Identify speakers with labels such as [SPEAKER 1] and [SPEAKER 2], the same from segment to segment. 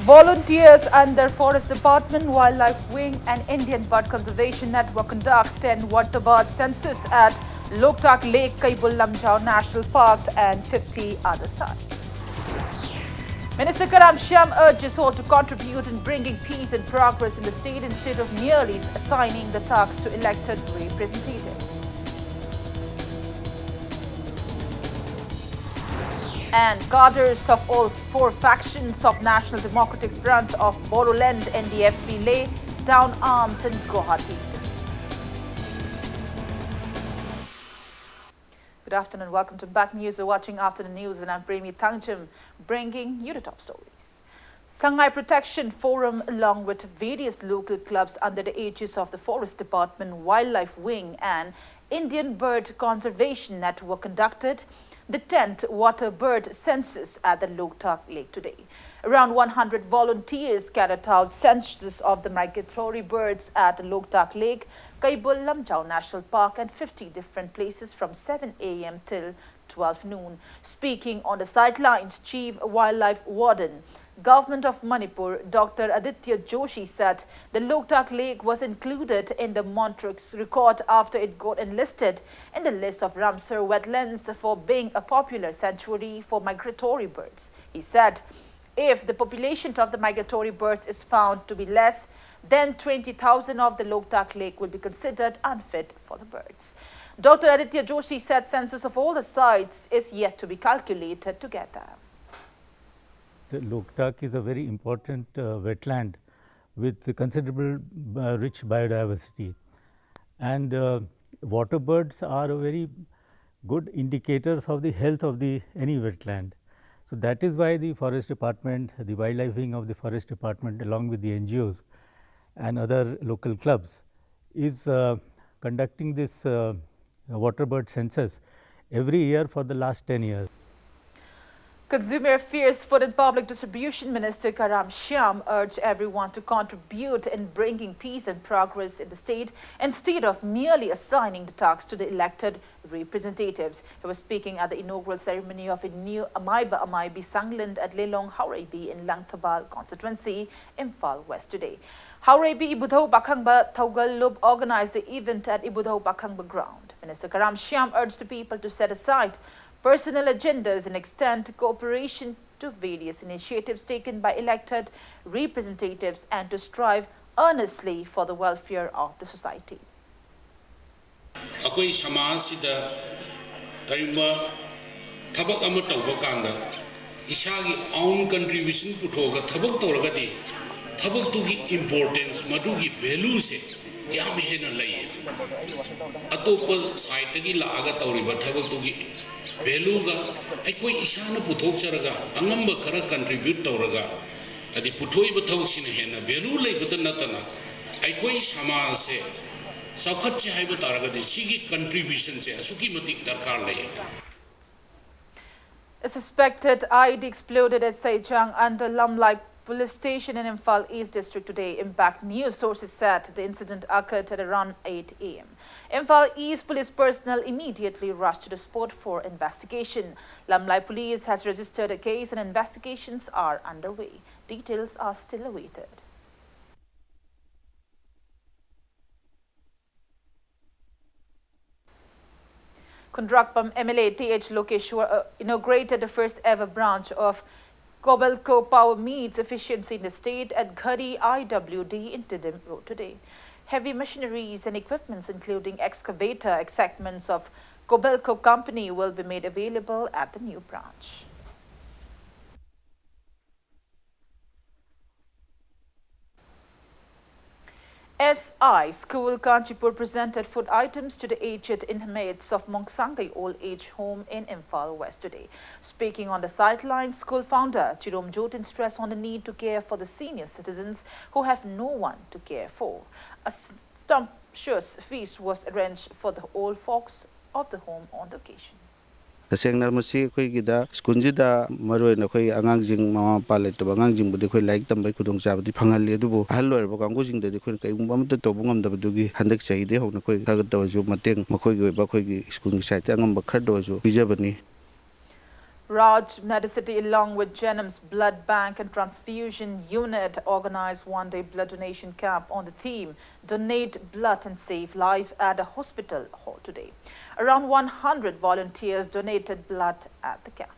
[SPEAKER 1] Volunteers under Forest Department, Wildlife Wing and Indian Bird Conservation Network conduct 10 water bird census at Loktak Lake, Kaibul Lamjau National Park and 50 other sites. Minister Karam Shyam urges all to contribute in bringing peace and progress in the state instead of merely assigning the tasks to elected representatives. And cadres of all four factions of National Democratic Front of Bodoland NDFB lay down arms in Guwahati. Good afternoon, welcome to Back News. You're watching Afternoon News and I'm Premi Thangjam, bringing you the top stories. Sangai Protection Forum, along with various local clubs under the aegis of the Forest Department, Wildlife Wing and Indian Bird Conservation Network, conducted the 10th water bird census at the Loktak Lake today. Around 100 volunteers carried out census of the migratory birds at the Loktak Lake, Kaibul Lamjau National Park and 50 different places from 7 a.m. till 12 noon. Speaking on the sidelines, Chief Wildlife Warden, Government of Manipur, Dr. Aditya Joshi, said the Loktak Lake was included in the Montreux record after it got enlisted in the list of Ramsar wetlands for being a popular sanctuary for migratory birds. He said, if the population of the migratory birds is found to be less, then 20,000 of the Loktak Lake will be considered unfit for the birds. Dr. Aditya Joshi said census of all the sites is yet to be calculated together.
[SPEAKER 2] The Loktak is a very important wetland with considerable rich biodiversity, and water birds are a very good indicators of the health of any wetland. So that is why the Forest Department, the Wildlife Wing of the Forest Department, along with the NGOs and other local clubs, is conducting this water bird census every year for the last 10 years.
[SPEAKER 1] Consumer Affairs, Food and Public Distribution Minister Karam Shyam urged everyone to contribute in bringing peace and progress in the state instead of merely assigning the tasks to the elected representatives. He was speaking at the inaugural ceremony of a new Amaiba Amaibi Sangland at Lelong Hauraibi in Langthabal constituency, Imphal West today. Hauraibi Ibudhau Bakhangba Thogal Lub organized the event at Ibudhau Bakhangba ground. Minister Karam Shyam urged the people to set aside personal agendas and extend cooperation to various initiatives taken by elected representatives and to strive earnestly for the welfare of the society.
[SPEAKER 3] Akoi samasida karima thabak ama tawba kanda isagi own contribution puthoga thabak tawragadi thabak tugi importance madugi value se yam hena laye atopa site gi laaga tawriba thabak tugi value ga aikoi isana puthok charaga angamba khara contribute tawraga adi puthoi ba thabak sina hena value leibada natana aikoi samaj se sakhat che haiba taragadi sigi contribution che asuki matik darkar laye.
[SPEAKER 1] A suspected IED exploded at Saichang under Lamlai Police Station in Imphal East District today. Impact News sources said the incident occurred at around 8 a.m. Imphal East Police personnel immediately rushed to the spot for investigation. Lamlai Police has registered a case and investigations are underway. Details are still awaited. Kundrakpam MLA T.H. Lokeshwar inaugurated the first ever branch of Kobelco Power Meets Efficiency in the state at Ghari IWD in Tidim Road today. Heavy machineries and equipments including excavator segments of Kobelco Company will be made available at the new branch. SI School Kanchipur presented food items to the aged inmates of Mongsangai Old Age Home in Imphal West today. Speaking on the sidelines, school founder Chirom Jotin stressed on the need to care for the senior citizens who have no one to care for. A sumptuous feast was arranged for the old folks of the home on the occasion.
[SPEAKER 4] Tasengna masi koi gida skunjida maroi na koi angangjing mama pale to angangjing budi koi like tambay kudong sabdi phangali adubu halloy ba kanggo jing de koi kai bam to bungam da dugi handak sai de hokna koi kagat to ju mateng makoi goi ba koi gi skun gi site angam ba khad do ju bijabani.
[SPEAKER 1] Raj Medicity, along with Jenham's Blood Bank and Transfusion Unit, organized one-day blood donation camp on the theme Donate Blood and Save Life at a hospital hall today. Around 100 volunteers donated blood at the camp.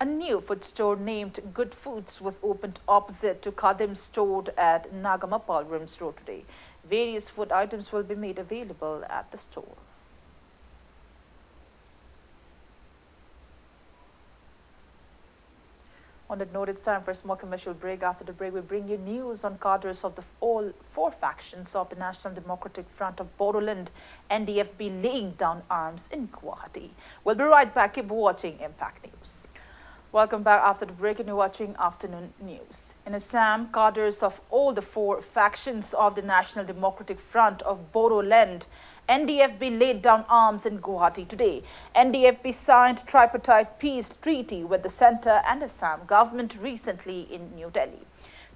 [SPEAKER 1] A new food store named Good Foods was opened opposite to Khadim's store at Nagamapal Rims Road today. Various food items will be made available at the store. On that note, it's time for a small commercial break. After the break, we bring you news on cadres of all four factions of the National Democratic Front of Bodoland, NDFB, laying down arms in Guwahati. We'll be right back. Keep watching Impact News. Welcome back after the break, and you're watching Afternoon News. In Assam, cadres of all the four factions of the National Democratic Front of Bodoland, NDFB, laid down arms in Guwahati today. NDFB signed tripartite peace treaty with the centre and Assam government recently in New Delhi.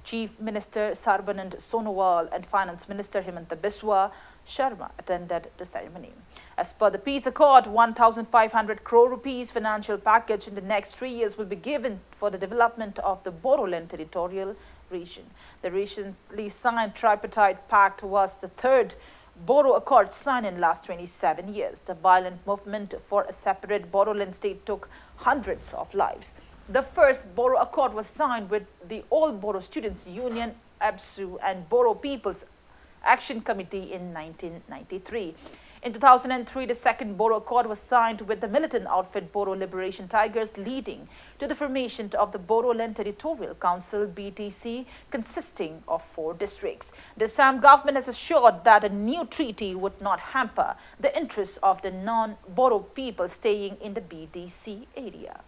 [SPEAKER 1] Chief Minister Sarbanand Sonowal and Finance Minister Himanta Biswa Sharma attended the ceremony. As per the peace accord, 1,500 crore rupees financial package in the next 3 years will be given for the development of the Bodoland territorial region. The recently signed tripartite pact was the third Bodo Accord signed in the last 27 years. The violent movement for a separate Bodoland state took hundreds of lives. The first Bodo Accord was signed with the All Bodo Students Union, ABSU, and Bodo People's Action Committee in 1993. In 2003, the second Bodo Accord was signed with the militant outfit Bodo Liberation Tigers, leading to the formation of the Bodoland Territorial Council, BTC, consisting of 4 districts. The Assam government has assured that a new treaty would not hamper the interests of the non-Bodo people staying in the BTC area.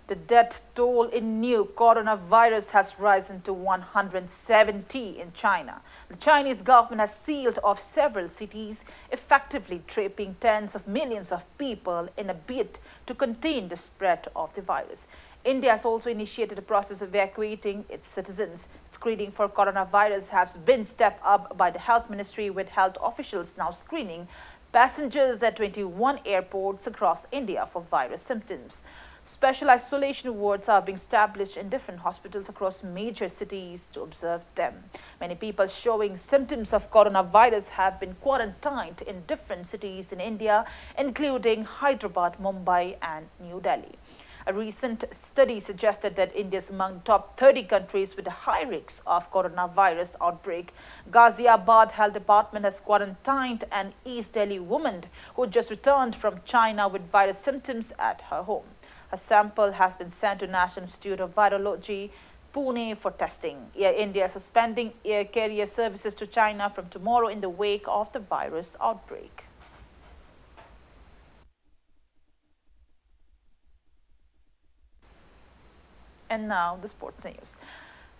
[SPEAKER 1] The death toll in new coronavirus has risen to 170 in China. The Chinese government has sealed off several cities, effectively trapping tens of millions of people in a bid to contain the spread of the virus. India has also initiated a process of evacuating its citizens. Screening for coronavirus has been stepped up by the Health Ministry, with health officials now screening passengers at 21 airports across India for virus symptoms. Special isolation wards are being established in different hospitals across major cities to observe them. Many people showing symptoms of coronavirus have been quarantined in different cities in India, including Hyderabad, Mumbai, and New Delhi. A recent study suggested that India is among the top 30 countries with a high risk of coronavirus outbreak. Ghaziabad Health Department has quarantined an East Delhi woman who just returned from China with virus symptoms at her home. A sample has been sent to National Institute of Virology, Pune, for testing. Air India is suspending air carrier services to China from tomorrow in the wake of the virus outbreak. And now the sports news.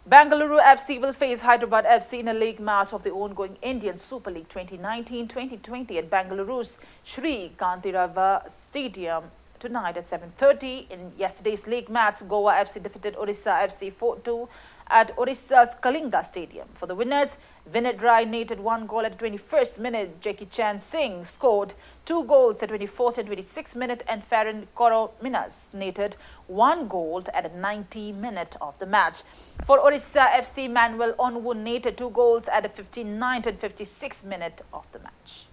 [SPEAKER 1] Bengaluru FC will face Hyderabad FC in a league match of the ongoing Indian Super League 2019-2020 at Bengaluru's Sri Kantirava Stadium tonight at 7:30. In yesterday's league match, Goa FC defeated Orissa FC 4-2 at Orissa's Kalinga Stadium. For the winners, Vinod Rai netted 1 goal at the 21st minute. Jackie Chan Singh scored 2 goals at 24th and 26th minute, and Farron Korominas netted 1 goal at the 90th minute of the match. For Orissa FC, Manuel Onwu netted 2 goals at the 59th and 56th minute of the match.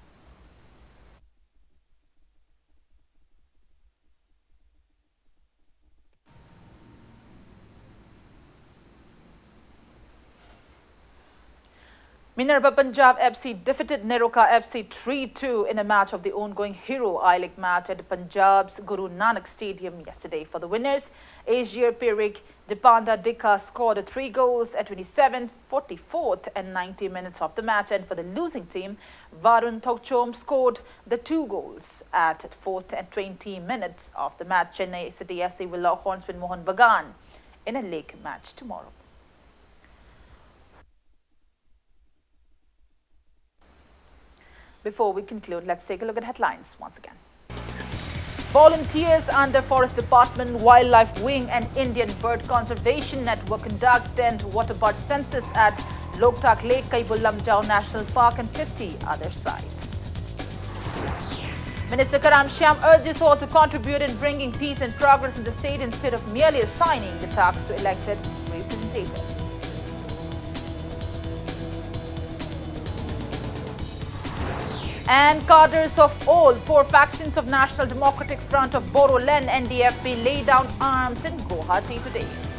[SPEAKER 1] Minerva Punjab FC defeated Neroka FC 3-2 in a match of the ongoing Hero I-League match at Punjab's Guru Nanak Stadium yesterday. For the winners, Azir Pirik Dipanda Dika scored 3 goals at 27th, 44th and 90 minutes of the match. And for the losing team, Varun Thokchom scored the 2 goals at 4th and 20 minutes of the match. Chennai City FC will lock horns with Mohan Bagan in a league match tomorrow. Before we conclude, let's take a look at headlines once again. Volunteers under Forest Department, Wildlife Wing and Indian Bird Conservation Network conduct 10th waterbird census at Loktak Lake, Kaibul Lamjau National Park and 50 other sites. Minister Karam Shyam urges all to contribute in bringing peace and progress in the state instead of merely assigning the tasks to elected representatives. And cadres of all four factions of National Democratic Front of Bodoland NDFP lay down arms in Guwahati today.